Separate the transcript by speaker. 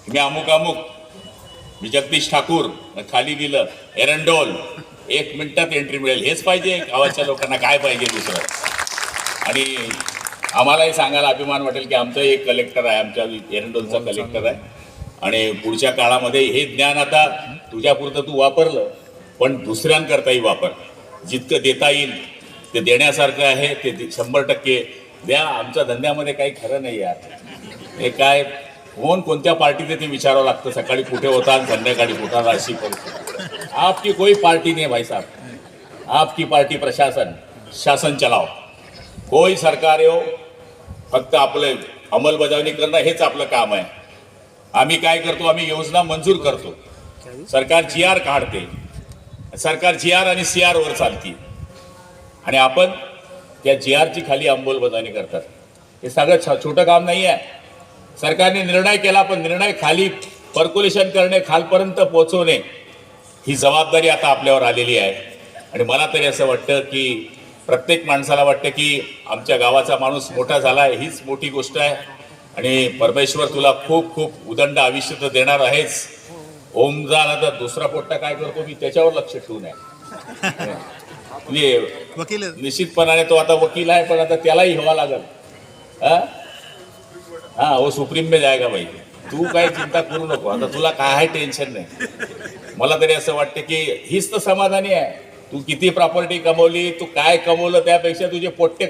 Speaker 1: मी अमुक अमुक, मी जगदीश ठाकूर, खाली दिलं एरंडोल, 1 मिनिटात एंट्री मिळेल. हेच पाहिजे गावाच्या लोकांना? काय पाहिजे दुसरं? आणि आम्हालाही सांगायला अभिमान वाटेल की आमचा एक कलेक्टर आहे, आमच्या एरंडोलचा कलेक्टर आहे. आणि पुढच्या काळामध्ये हे ज्ञान आता तुझ्यापुरतं तू वापरलं, पण दुसऱ्यांकरताही वापर. जितकं देता येईल ते देण्यासारखं आहे, ते 100% द्या. आमच्या धंद्यामध्ये काही खरं नाही यार. हे काय कोणत्या पार्टीचे ते विचारावं लागतं. सकाळी कुठे होता आणि संध्याकाळी कुठे, अशी परिस्थिती. आपकी कोई पार्टी नहीं भाई साहब, आपकी पार्टी प्रशासन, शासन चलाओ. कोई सरकार हो, फक्त आपलं अंमलबजावणी करणं हेच आपलं काम आहे. आम्ही काय करतो, आम्ही योजना मंजूर करतो, सरकार GR काढते, सरकार GR आणि CR वर चालते आणि आपण त्या GRची खाली अंमलबजावणी करतात. हे सगळं छोटं काम नाही आहे. सरकारने निर्णय केला, पण निर्णय खाली पर्क्युलेशन करणे, खालपर्यंत पोहोचवणे, ही जबाबदारी आता आपल्यावर आलेली आहे. आणि मला तरी असं वाटतं की प्रत्येक माणसाला वाटतं की आमच्या गावाचा माणूस मोठा झाला आहे, हीच मोठी गोष्ट आहे. आणि परमेश्वर तुला खूप खूप उदंड आयुष्य तर देणार आहेच. ओम झाला तर दुसरा पोट्टा काय करतो मी त्याच्यावर लक्ष ठेवून आहे. म्हणजे निश्चितपणाने तो आता वकील आहे, पण आता त्यालाही हवा लागल. हाँ वो सुप्रीम में जाएगा भाई. तू काय चिंता करू नको, आता तुला काय टेन्शन नाही. मला तरी असं वाटतं की हीच तर समाधानी आहे. तू किती प्रॉपर्टी कमवली, तू काय कमवलं, त्यापेक्षा तुझे पोट्टे